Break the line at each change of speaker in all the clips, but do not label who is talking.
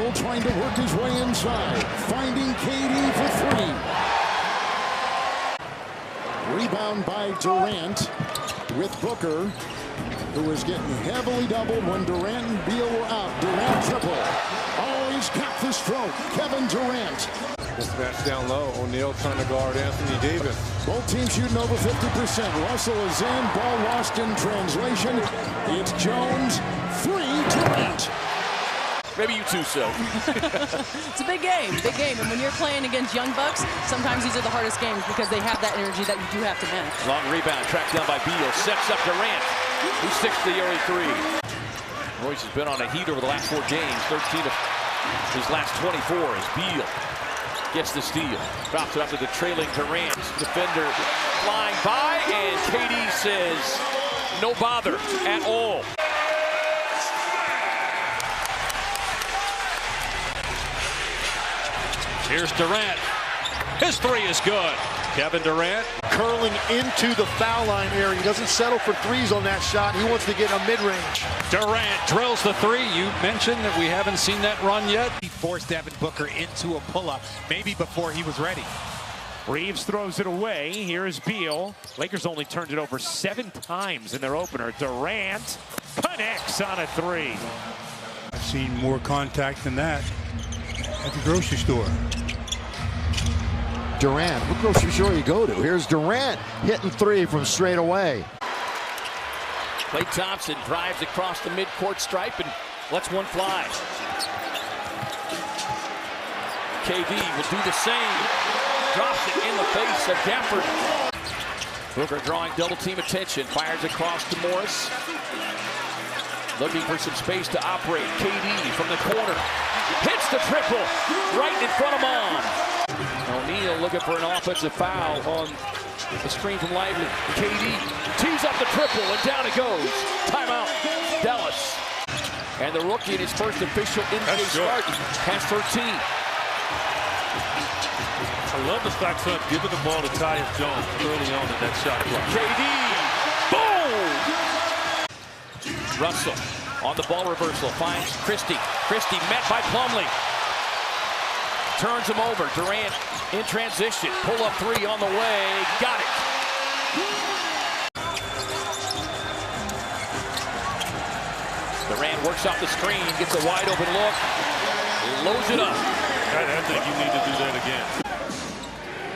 Beal trying to work his way inside, finding KD for three. Rebound by Durant with Booker, who was getting heavily doubled when Durant and Beal were out. Durant triple. Oh, he's got the stroke. Kevin Durant.
Mismatch down low. O'Neal trying to guard Anthony Davis.
Both teams shooting over 50%. Russell is in. Ball lost in translation. It's Jones. Three, Durant.
Maybe you too, so.
It's a big game, And when you're playing against young bucks, sometimes these are the hardest games because they have that energy that you do have to match.
Long rebound, tracked down by Beal. Sets up Durant, who sticks the early three. Royce has been on a heat over the last 4 games. 13 of his last 24 as Beal gets the steal. Drops it up to the trailing Durant. Defender flying by, and KD says no bother at all.
Here's Durant. His three is good. Kevin Durant
curling into the foul line area. He doesn't settle for threes on that shot. He wants to get a mid-range.
Durant drills the three. You mentioned that we haven't seen that run yet.
He forced Devin Booker into a pull-up, maybe before he was ready.
Reeves throws it away. Here's Beal. Lakers only turned it over 7 times in their opener. Durant connects on a three.
I've seen more contact than that at the grocery store.
Durant, what grocery store you go to? Here's Durant hitting three from straight away.
Klay Thompson drives across the midcourt stripe and lets one fly. KD will do the same. Drops it in the face of Gafford. Booker drawing double team attention. Fires across to Morris. Looking for some space to operate. KD from the corner. Hits the triple right in front of Mom. O'Neal looking for an offensive foul on the screen from Lively. KD tees up the triple, and down it goes. Timeout, Dallas. And the rookie in his first official NBA start has 13.
I love the fact that giving the ball to Tyus Jones early on in that shot clock.
KD, boom! Russell on the ball reversal, finds Christie. Christie met by Plumlee. Turns him over. Durant in transition. Pull up three on the way. Got it. Durant works off the screen, gets a wide open look, loads it up.
I think you need to do that again.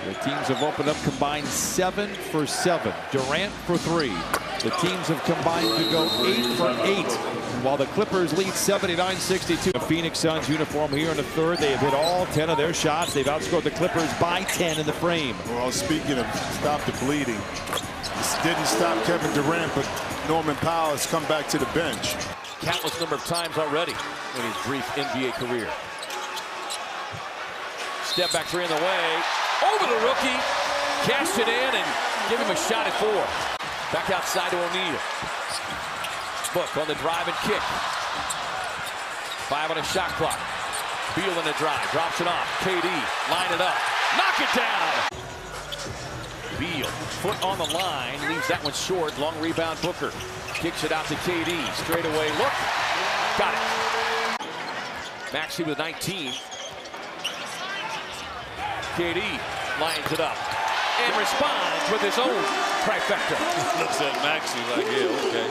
The teams have opened up combined 7 for 7. Durant for 3. The teams have combined to go 8 for 8. While the Clippers lead 79-62. The Phoenix Suns uniform here in the third. They have hit all 10 of their shots. They've outscored the Clippers by 10 in the frame.
Well, speaking of stop the bleeding, this didn't stop Kevin Durant, but Norman Powell has come back to the bench.
Countless number of times already in his brief NBA career. Step back three in the way. Over the rookie. Cashed it in and give him a shot at 4. Back outside to O'Neal. Book on the drive and kick. 5 on a shot clock. Beal in the drive. Drops it off. KD. Line it up. Knock it down. Beal. Foot on the line. Leaves that one short. Long rebound Booker. Kicks it out to KD. Straight away look. Got it. Maxey with 19. KD lines it up and responds with his own trifecta.
Looks at Maxey like, yeah, okay.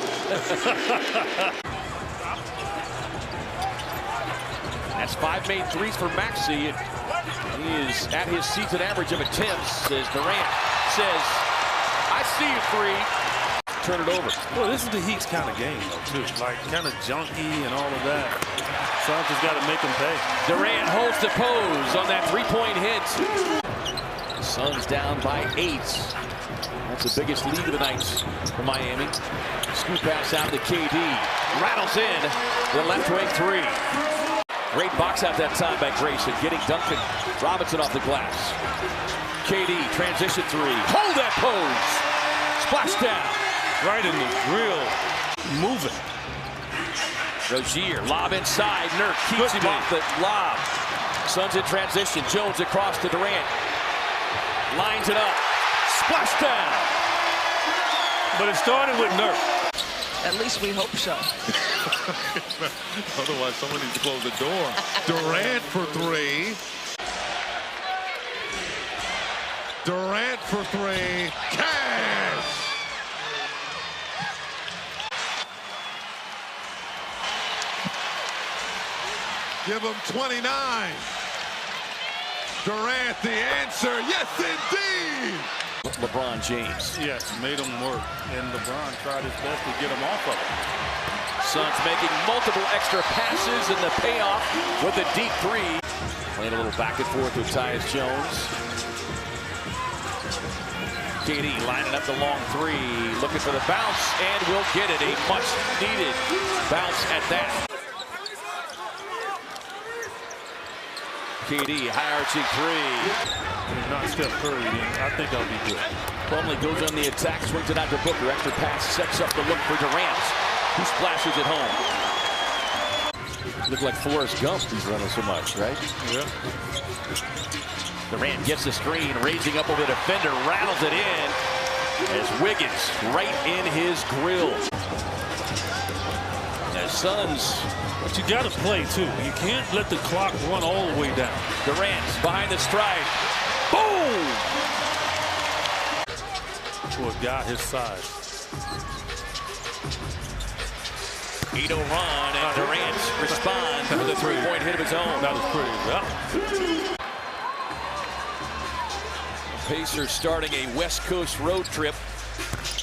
That's 5 made threes for Maxey. And he is at his season average of attempts as Durant says, I see you 3. Turn it over.
Well, this is the Heat's kind of game, though, too. Like, kind of junky and all of that. Something's got to make him pay.
Durant holds the pose on that 3-point hit. Suns down by 8. That's the biggest lead of the night for Miami. Scoop pass out to KD. Rattles in the left wing 3. Great box out that time by Grayson. Getting Duncan Robinson off the glass. KD transition 3. Hold that pose. Splash down.
Right in the grill. Moving.
Rozier, lob inside. Nurk keeps him off the lob. Suns in transition. Jones across to Durant. Lines it up. Splash down.
But it started with Nurk.
At least we hope so.
Otherwise, someone needs to close the door. Durant for three. Durant for three. Cash! Give him 29. Durant, the answer. Yes, indeed.
LeBron James.
Yes, made him work. And LeBron tried his best to get him off of it.
Suns making multiple extra passes, and the payoff with a deep three. Playing a little back and forth with Tyus Jones. KD lining up the long three, looking for the bounce, and will get it. A much-needed bounce at that. KD, high-arching three.
He's not Steph Curry, I think I'll be good.
Plumlee goes on the attack, swings it out to Booker. Extra pass sets up the look for Durant, who splashes it home. Look like Forrest Gump, he's running so much, right?
Yeah.
Durant gets the screen, raising up over the defender, rattles it in as Wiggins right in his grill. The Suns.
But you got to play, too. You can't let the clock run all the way down.
Durant behind the stripe. Boom!
For a guy his size.
8-0 run, and Durant responds with a three-point hit of his own.
That was pretty well.
Pacers starting a West Coast road trip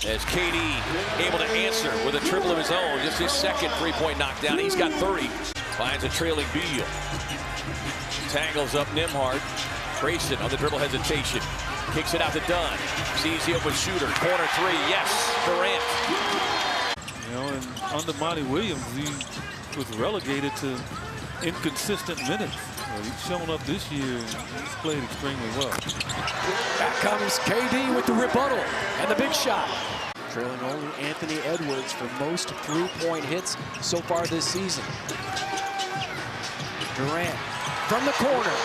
as KD able to answer with a triple of his own. Just his second three-point knockdown. He's got 30. Finds a trailing Beal. Tangles up Nembhard. Grayson on the dribble hesitation. Kicks it out to Dunn. Sees the open shooter. Corner three. Yes, Durant.
You know, and under Monty Williams, he was relegated to inconsistent minutes. Well, he's shown up this year and he's played extremely well.
Back comes KD with the rebuttal and the big shot. Trailing only Anthony Edwards for most three-point hits so far this season. Durant from the corner.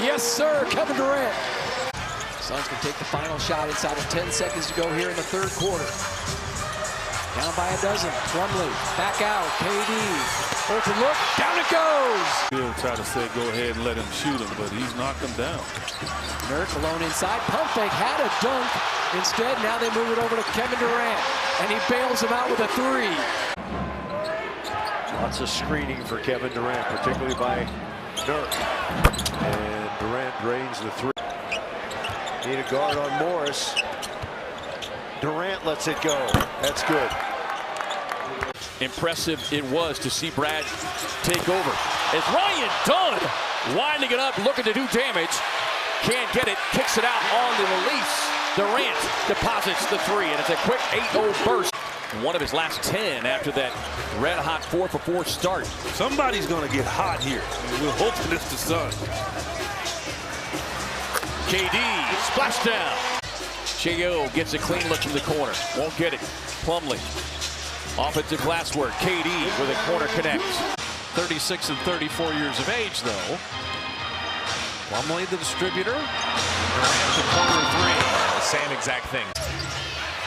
Yes, sir, Kevin Durant. Suns can take the final shot inside of 10 seconds to go here in the third quarter. Down by a dozen. Plumlee back out. KD. Open look. Down it goes.
Bill tried to say go ahead and let him shoot him, but he's knocked him down.
Nurk alone inside. Pump fake. Had a dunk. Instead, now they move it over to Kevin Durant. And he bails him out with a three.
Lots of screening for Kevin Durant, particularly by Nurk. And Durant drains the three. Need a guard on Morris. Durant lets it go. That's good.
Impressive it was to see Brad take over. As Ryan Dunn winding it up, looking to do damage. Can't get it, kicks it out on the release. Durant deposits the three, and it's a quick 8-0 burst. One of his last 10 after that red-hot 4-for-4 start.
Somebody's going to get hot here. We're hoping it's the Suns.
KD, splashdown. J.O. gets a clean look from the corner. Won't get it. Plumlee. Offensive glass work. KD with a corner connect.
36 and 34 years of age, though. Plumlee, the distributor. Durant, the corner three.
Same exact thing.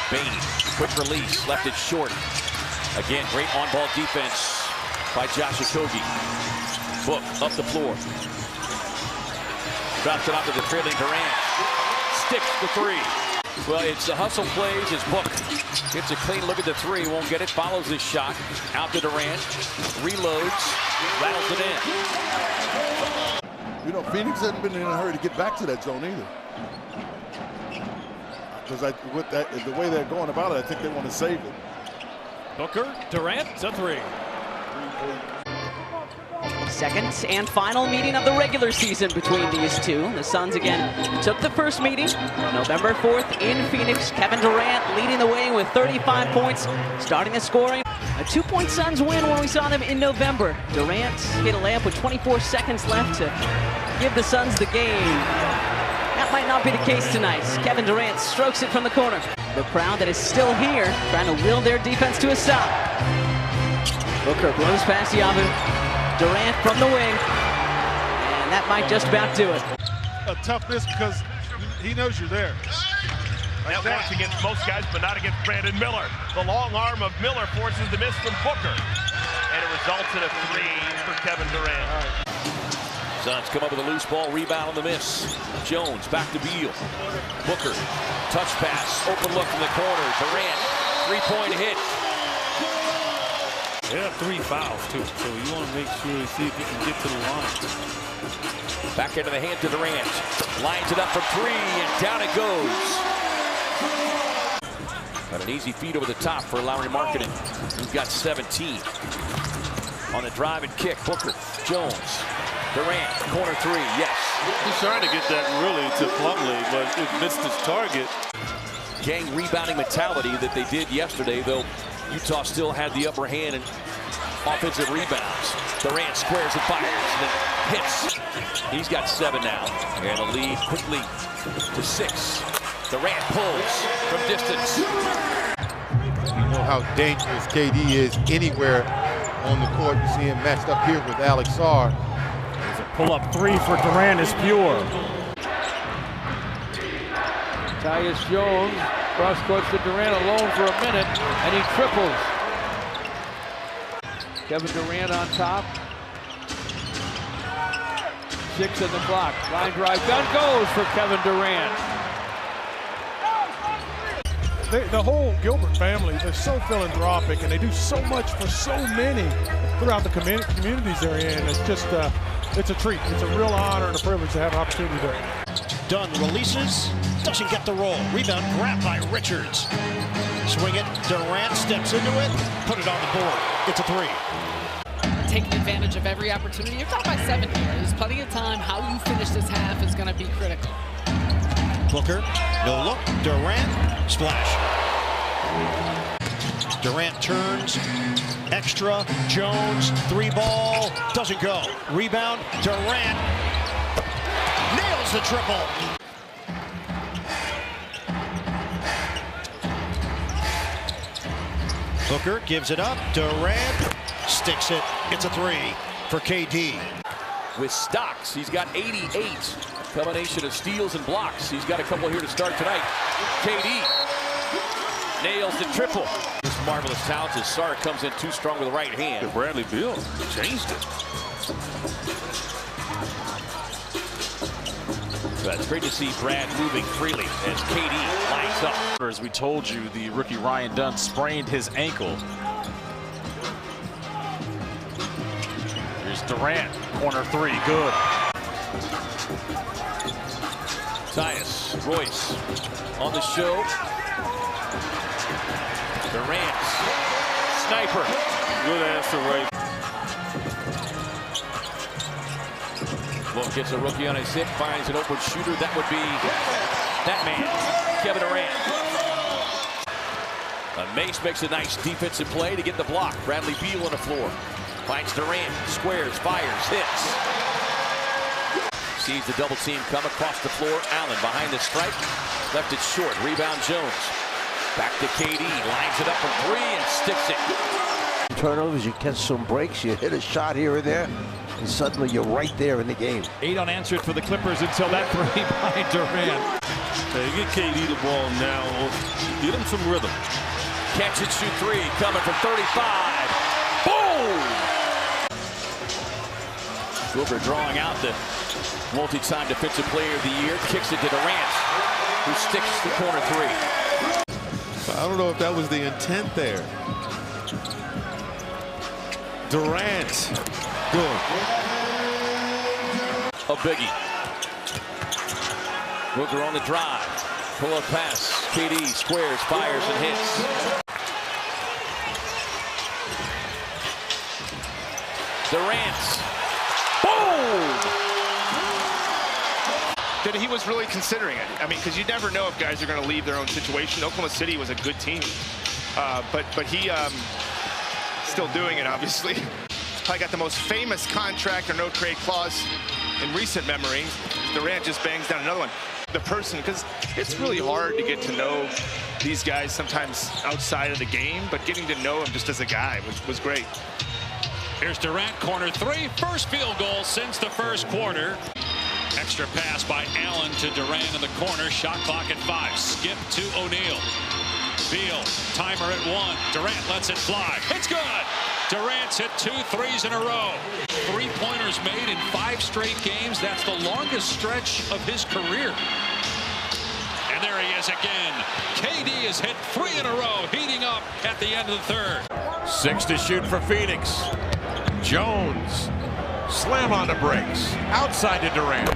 Bain, quick release, left it short. Again, great on-ball defense by Josh Okogie. Book up the floor. Drops it off to the trailing Durant. Sticks the three. Well, it's the hustle plays. His Book gets a clean look at the three. Won't get it. Follows his shot. Out to Durant. Reloads. Rattles it in.
You know, Phoenix hasn't been in a hurry to get back to that zone either. Because with the way they're going about it, I think they want to save it.
Booker, Durant, the three.
Second and final meeting of the regular season between these two. The Suns again took the first meeting November 4th in Phoenix. Kevin Durant leading the way with 35 points, starting the scoring. A 2-point Suns win when we saw them in November. Durant hit a layup with 24 seconds left to give the Suns the game. That might not be the case tonight. Kevin Durant strokes it from the corner. The crowd that is still here trying to will their defense to a stop. Booker blows past Yavu. Durant from the wing, and that might just about do it.
A tough miss because he knows you're there.
That works against most guys, but not against Brandon Miller. The long arm of Miller forces the miss from Booker. And it results in a three for Kevin Durant.
Suns come up with a loose ball, rebound on the miss. Jones back to Beal. Booker, touch pass, open look from the corner. Durant, three-point hit.
They have 3 fouls, too, so you want to make sure you see if you can get to the line.
Back into the hand to Durant. Lines it up from 3, and down it goes. Got an easy feed over the top for Lowry Markkanen, who's got 17. On the drive and kick, Booker, Jones, Durant, corner 3, yes.
He's trying to get that really to Plumlee, but it missed his target.
Gang rebounding mentality that they did yesterday, though Utah still had the upper hand in offensive rebounds. Durant squares and fires and then hits. He's got 7 now. And the lead quickly to 6. Durant pulls from distance.
You know how dangerous KD is anywhere on the court. You see him matched up here with Alex Sarr.
There's a pull-up 3 for Durant is pure.
Tyus Jones cross court to Durant alone for a minute, and he triples. Kevin Durant on top. 6 on the clock. Line drive gun goes for Kevin Durant.
The whole Gilbert family, they're so philanthropic, and they do so much for so many throughout the communities they're in. It's just, it's a treat. It's a real honor and a privilege to have an opportunity there.
Dunn releases, doesn't get the roll. Rebound grabbed by Richards. Swing it, Durant steps into it, put it on the board. It's a 3.
Taking advantage of every opportunity. You're down by 7 here. There's plenty of time. How you finish this half is going to be critical.
Booker, no look, Durant, splash. Durant turns, extra, Jones, 3-ball, doesn't go. Rebound, Durant, nails the triple. Booker gives it up, Durant sticks it, it's a 3 for KD.
With Stocks, he's got 88. Combination of steals and blocks. He's got a couple here to start tonight. KD nails the triple. This marvelous talent as Sarr comes in too strong with the right hand.
Bradley Beal changed it.
But it's great to see Brad moving freely as KD lines up.
As we told you, the rookie Ryan Dunn sprained his ankle. Here's Durant, corner 3, good.
Tyus, Royce on the show. Durant, sniper.
Good answer, right.
Wolf gets a rookie on his hip, finds an open shooter. That would be that man, Kevin Durant. Mace makes a nice defensive play to get the block. Bradley Beal on the floor. Finds Durant, squares, fires, hits. Sees the double team come across the floor. Allen behind the stripe. Left it short. Rebound Jones. Back to KD. Lines it up from 3 and sticks it.
Turnovers, you catch some breaks, you hit a shot here or there, and suddenly you're right there in the game.
8 unanswered for the Clippers until that 3 by Durant.
Hey, get KD the ball now. Get him some rhythm.
Catch and shoot 3 coming from 35. Boom! Wilbur drawing out the multi-time defensive player of the year. Kicks it to Durant, who sticks the corner 3.
I don't know if that was the intent there. Durant, good.
A biggie. Booker on the drive. Pull-up pass. KD squares, fires, and hits. Durant. Boom!
That he was really considering it. I mean, because you never know if guys are going to leave their own situation. Oklahoma City was a good team, but he still doing it, obviously. He's probably got the most famous contract or no-trade clause in recent memory. Durant just bangs down another one. The person, because it's really hard to get to know these guys sometimes outside of the game, but getting to know him just as a guy was great.
Here's Durant, corner 3, first field goal since the first quarter. Extra pass by Allen to Durant in the corner. Shot clock at 5. Skip to O'Neal. Beal, timer at 1. Durant lets it fly. It's good. Durant's hit 2 threes in a row. 3-pointers made in 5 straight games. That's the longest stretch of his career. And there he is again. KD has hit 3 in a row, heating up at the end of the third.
6 to shoot for Phoenix. Jones. Slam on the brakes. Outside to Durant.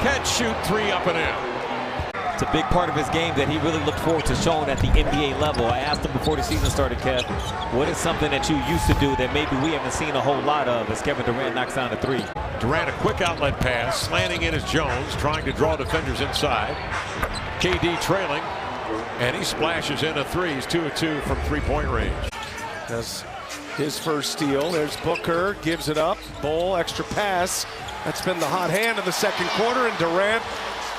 Catch, shoot, 3 up and in.
It's a big part of his game that he really looked forward to showing at the NBA level. I asked him before the season started, Kev, what is something that you used to do that maybe we haven't seen a whole lot of as Kevin Durant knocks down a 3?
Durant, a quick outlet pass. Slanting in is Jones, trying to draw defenders inside. KD trailing, and he splashes in a 3. He's 2 of 2 from 3-point range.
That's his first steal. There's Booker, gives it up. Bull, extra pass. That's been the hot hand of the second quarter, and Durant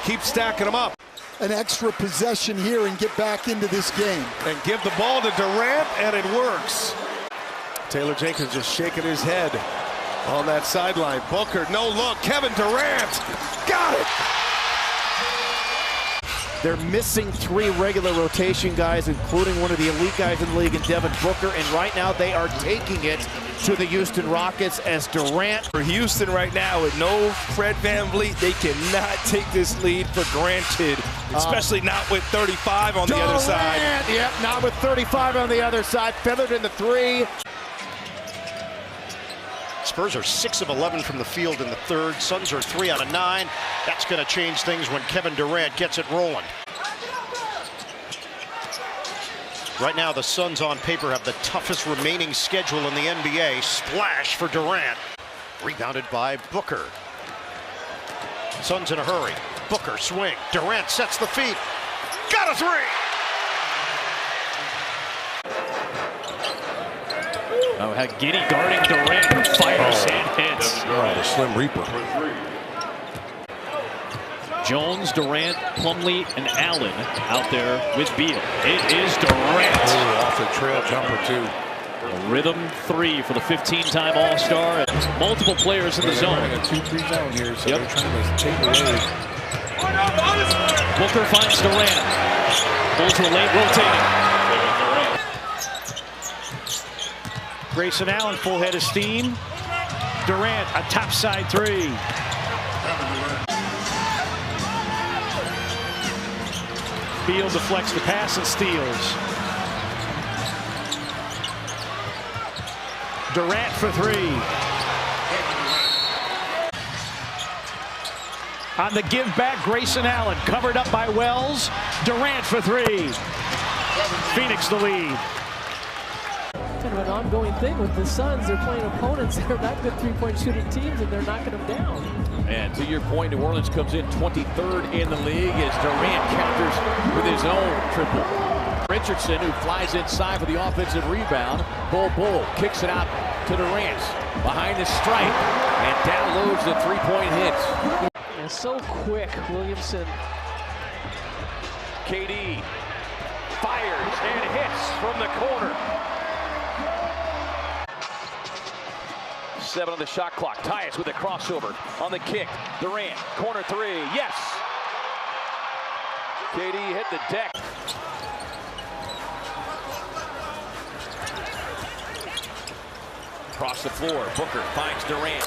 keeps stacking them up.
An extra possession here and get back into this game.
And give the ball to Durant, and it works. Taylor Jenkins just shaking his head on that sideline. Booker, no look. Kevin Durant, got it.
They're missing 3 regular rotation guys, including one of the elite guys in the league in Devin Booker, and right now they are taking it to the Houston Rockets as Durant.
For Houston right now, with no Fred VanVleet, they cannot take this lead for granted, especially not with 35 on the other side.
Yep, not with 35 on the other side. Feathered in the 3.
Spurs are 6 of 11 from the field in the third. Suns are 3 out of 9. That's going to change things when Kevin Durant gets it rolling. Right now, the Suns on paper have the toughest remaining schedule in the NBA. Splash for Durant. Rebounded by Booker. Suns in a hurry. Booker swing. Durant sets the feet. Got a 3!
Oh, how Giddey guarding Durant, fires and hits.
The Slim Reaper.
Jones, Durant, Plumlee, and Allen out there with Beal. It is Durant.
Oh, off the trail jumper, too.
A rhythm 3 for the 15-time All-Star. Multiple players in the zone.
A 2-3 zone here, so they're trying to take away.
Booker finds Durant. Pulls to a late rotating.
Grayson Allen, full head of steam. Durant, a topside 3. Beal deflects the pass and steals. Durant for 3. On the give back, Grayson Allen covered up by Wells. Durant for 3. Phoenix the lead.
Kind of an ongoing thing with the Suns. They're playing opponents that are not good 3-point shooting teams, and they're knocking them down.
And to your point, New Orleans comes in 23rd in the league as Durant counters with his own triple. Richardson, who flies inside for the offensive rebound. Bull kicks it out to Durant behind the stripe and downloads the 3-point hits.
And so quick, Williamson.
KD fires and hits from the corner. 7 on the shot clock. Tyus with a crossover on the kick. Durant, corner 3. Yes! KD hit the deck. Across the floor, Booker finds Durant.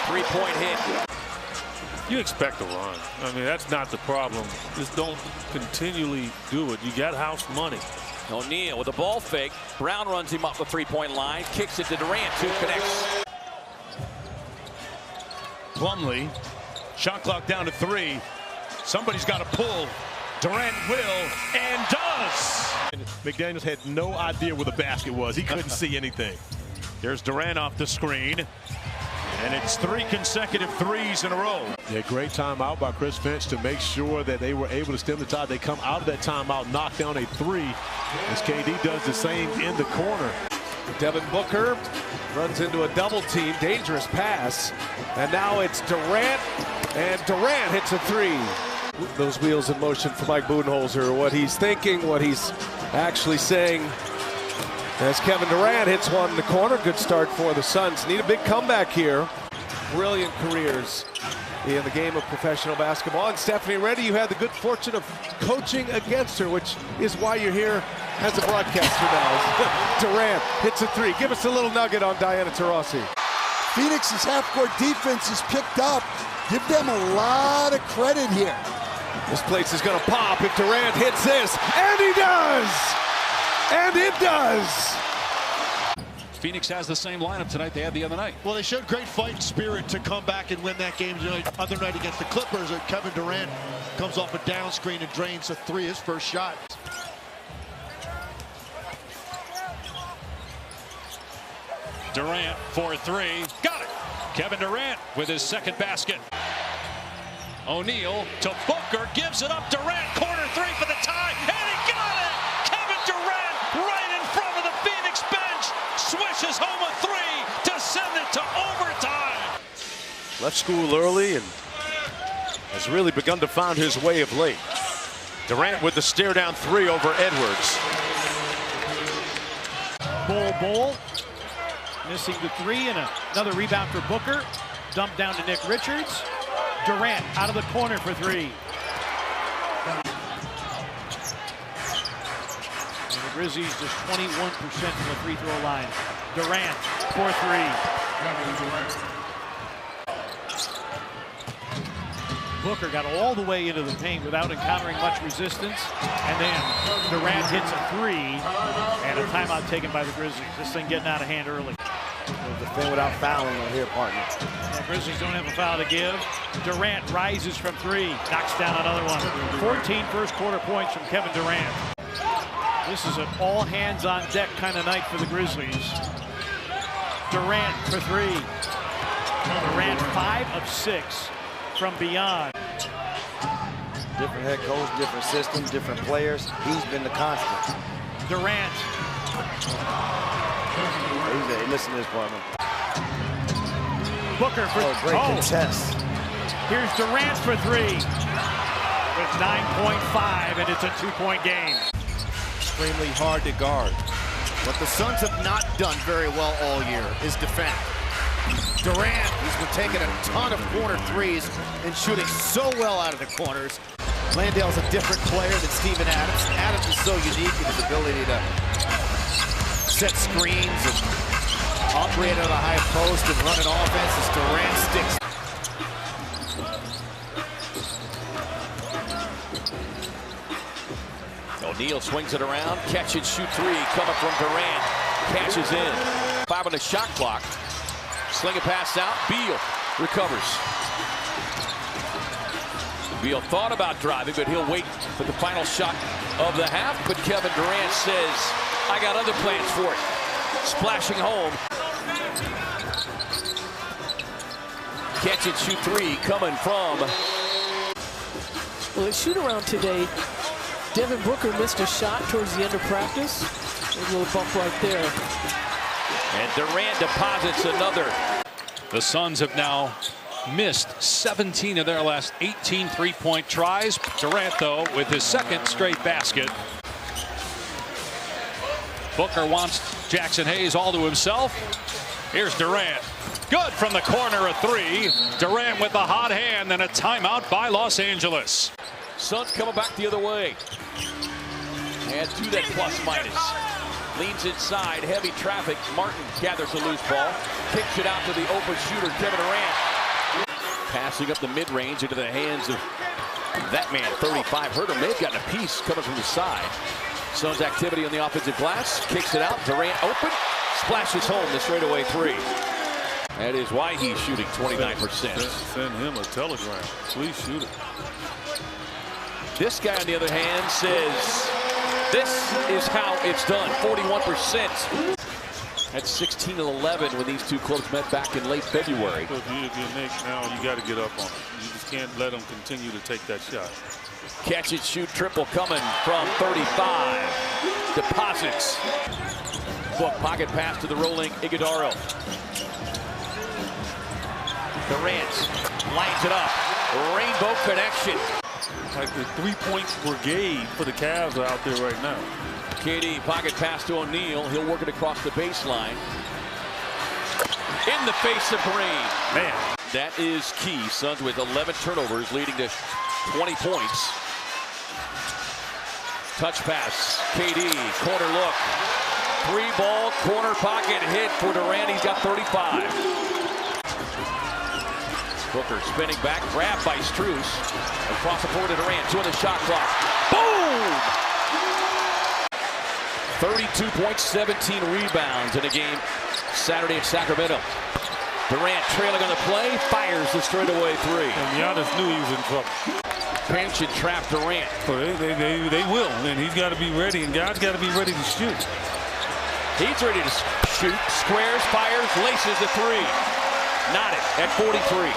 3-point hit.
You expect a run. I mean, that's not the problem. Just don't continually do it. You got house money.
O'Neal with a ball fake. Brown runs him up the 3-point line. Kicks it to Durant, who connects.
Plumlee, shot clock down to 3. Somebody's got to pull. Durant will and does. McDaniels had no idea where the basket was. He couldn't see anything. There's Durant off the screen. And it's 3 consecutive threes in a row.
Yeah, great timeout by Chris Finch to make sure that they were able to stem the tide. They come out of that timeout, knock down a 3, as KD does the same in the corner.
Devin Booker runs into a double team, dangerous pass, and now it's Durant, and Durant hits a 3. Those wheels in motion for Mike Budenholzer, what he's thinking, what he's actually saying. As Kevin Durant hits one in the corner, good start for the Suns. Need a big comeback here. Brilliant careers
in the game of professional basketball. And Stephanie Reddy, you had the good fortune of coaching against her, which is why you're here as a broadcaster now. Durant hits a three. Give us a little nugget on Diana Taurasi.
Phoenix's half-court defense is picked up. Give them a lot of credit here.
This place is going to pop if Durant hits this, and he does! And it does!
Phoenix has the same lineup tonight they had the other night.
Well, they showed great fight spirit to come back and win that game the other night against the Clippers. Kevin Durant comes off a down screen and drains a three, his first shot.
Durant for three. Got it. Kevin Durant with his second basket. O'Neal to Booker, gives it up. Durant, corner three for the tie, and he got it! Kevin Durant right in front of the Phoenix bench, swishes home a three to send it to overtime.
Left school early and has really begun to find his way of late. Durant with the stare down three over Edwards.
Bull. Missing the three, and another rebound for Booker. Dumped down to Nick Richards. Durant out of the corner for three. And the Grizzlies just 21% from the free throw line. Durant for three. Booker got all the way into the paint without encountering much resistance. And then Durant hits a three, and a timeout taken by the Grizzlies. This thing getting out of hand early.
Defend without fouling on here, partner.
The Grizzlies don't have a foul to give. Durant rises from three, knocks down another one. 14 first quarter points from Kevin Durant. This is an all hands on deck kind of night for the Grizzlies. Durant for three. Durant 5 of 6 from beyond.
Different head coach, different system, different players. He's been the constant.
Durant.
Listen to this, partner.
Booker for
great contest.
Here's Durant for three with 9.5, and it's a 2-point game.
Extremely hard to guard. What the Suns have not done very well all year is defend. Durant, he's been taking a ton of corner threes and shooting so well out of the corners. Landale's a different player than Steven Adams. Adams is so unique in his ability to set screens and operate at a high post and run an offense as Durant sticks.
O'Neal swings it around, catch and shoot three coming from Durant. Catches in. 5 on the shot clock. Sling a pass out. Beal recovers. Beal thought about driving, but he'll wait for the final shot of the half. But Kevin Durant says, I got other plans for it. Splashing home. Catch and shoot three coming from.
Well, at shoot around today, Devin Booker missed a shot towards the end of practice. A little bump right there.
And Durant deposits another.
The Suns have now missed 17 of their last 18 three-point tries. Durant, though, with his second straight basket. Booker wants Jackson Hayes all to himself. Here's Durant. Good from the corner, a three. Durant with the hot hand, and a timeout by Los Angeles.
Suns coming back the other way. Add to that plus minus. Leans inside, heavy traffic. Martin gathers a loose ball. Kicks it out to the open shooter, Kevin Durant. Passing up the mid-range into the hands of that man, 35. Herter may have gotten a piece coming from the side. Suns activity on the offensive glass. Kicks it out. Durant open. Splashes home the straightaway three. That is why he's shooting 29%.
Send him a telegram. Please shoot it.
This guy, on the other hand, says this is how it's done. 41%. That's 16-11 when these two clubs met back in late February.
So if you're Nick now, you got to get up on it. You just can't let them continue to take that shot.
Catch and shoot triple coming from 35. Deposits. Book pocket pass to the rolling Iguodaro. Durant lines it up. Rainbow connection.
Like the three-point brigade for the Cavs are out there right now.
KD pocket pass to O'Neal. He'll work it across the baseline. In the face of Green.
Man.
That is key. Suns with 11 turnovers, leading to 20 points. Touch pass, KD, corner look. 3-ball, corner pocket hit for Durant. He's got 35. Booker spinning back, grabbed by Strus. Across the floor to Durant, 2 on the shot clock. Boom! 32 points, 17 rebounds in a game Saturday in Sacramento. Durant trailing on the play, fires the straightaway 3.
And Giannis knew he was in trouble.
Pinch and trap Durant.
So they will, and he's got to be ready, and God's got to be ready to shoot.
He's ready to shoot, squares, fires, laces the 3. Not it at 43.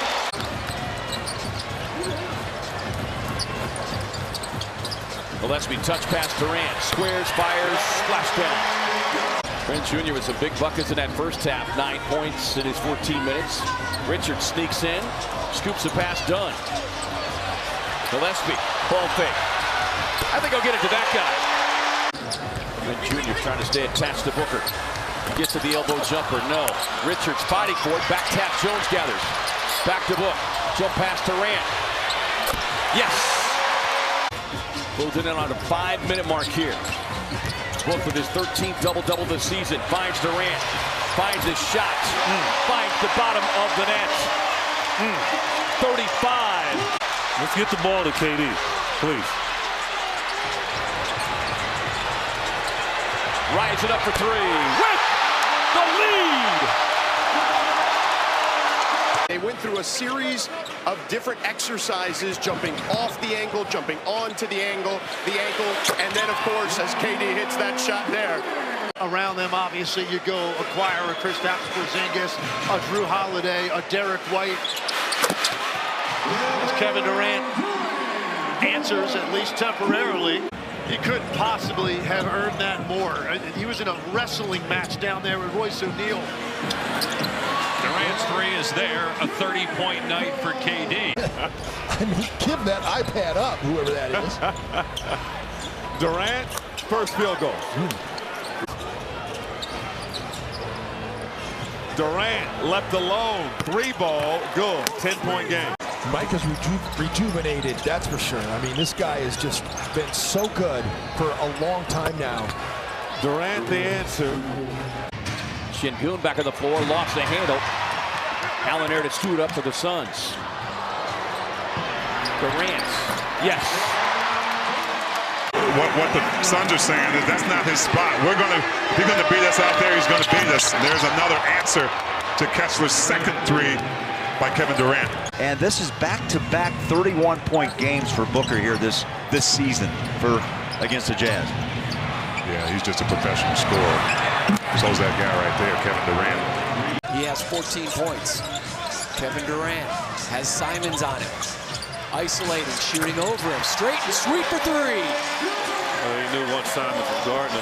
Gillespie touch pass Durant, squares, fires, splashdown. Trent Jr. with some big buckets in that first half, 9 points in his 14 minutes. Richards sneaks in, scoops the pass, done. Gillespie, ball fake. I think I'll get it to that guy. Trent Jr. trying to stay attached to Booker. Gets to the elbow jumper, no. Richards fighting for it, back tap, Jones gathers. Back to Book, jump pass Durant. Yes! Closing in on a 5-minute mark here. Book with his 13th double-double this season. Finds Durant. Finds his shot. Finds the bottom of the net. 35.
Let's get the ball to KD, please.
Rising up for 3 with the lead.
They went through a series of different exercises, jumping off the angle, jumping onto the ankle, and then, of course, as KD hits that shot there.
Around them, obviously, you go acquire a Kristaps Porzingis, a Drew Holiday, a Derek White. As Kevin Durant answers, at least temporarily, he couldn't possibly have earned that more. He was in a wrestling match down there with Royce O'Neal.
Durant's 3 is there, a 30-point night for KD.
I mean, give that iPad up, whoever that is.
Durant, first field goal. Durant left alone, 3-ball, good, 10-point game.
Mike is rejuvenated, that's for sure. I mean, this guy has just been so good for a long time now.
Durant the answer.
Şengün back on the floor, lost the handle. Allen there to scoot up for the Suns. Durant, yes.
What the Suns are saying is that's not his spot. If he's gonna beat us out there, he's gonna beat us. And there's another answer to Kessler's second 3 by Kevin Durant.
And this is back-to-back 31-point games for Booker here this season against the Jazz.
Yeah, he's just a professional scorer. So's that guy right there, Kevin Durant.
He has 14 points. Kevin Durant has Simons on him. Isolating, shooting over him. Straight and sweep for 3.
He knew once Simons was guarding him,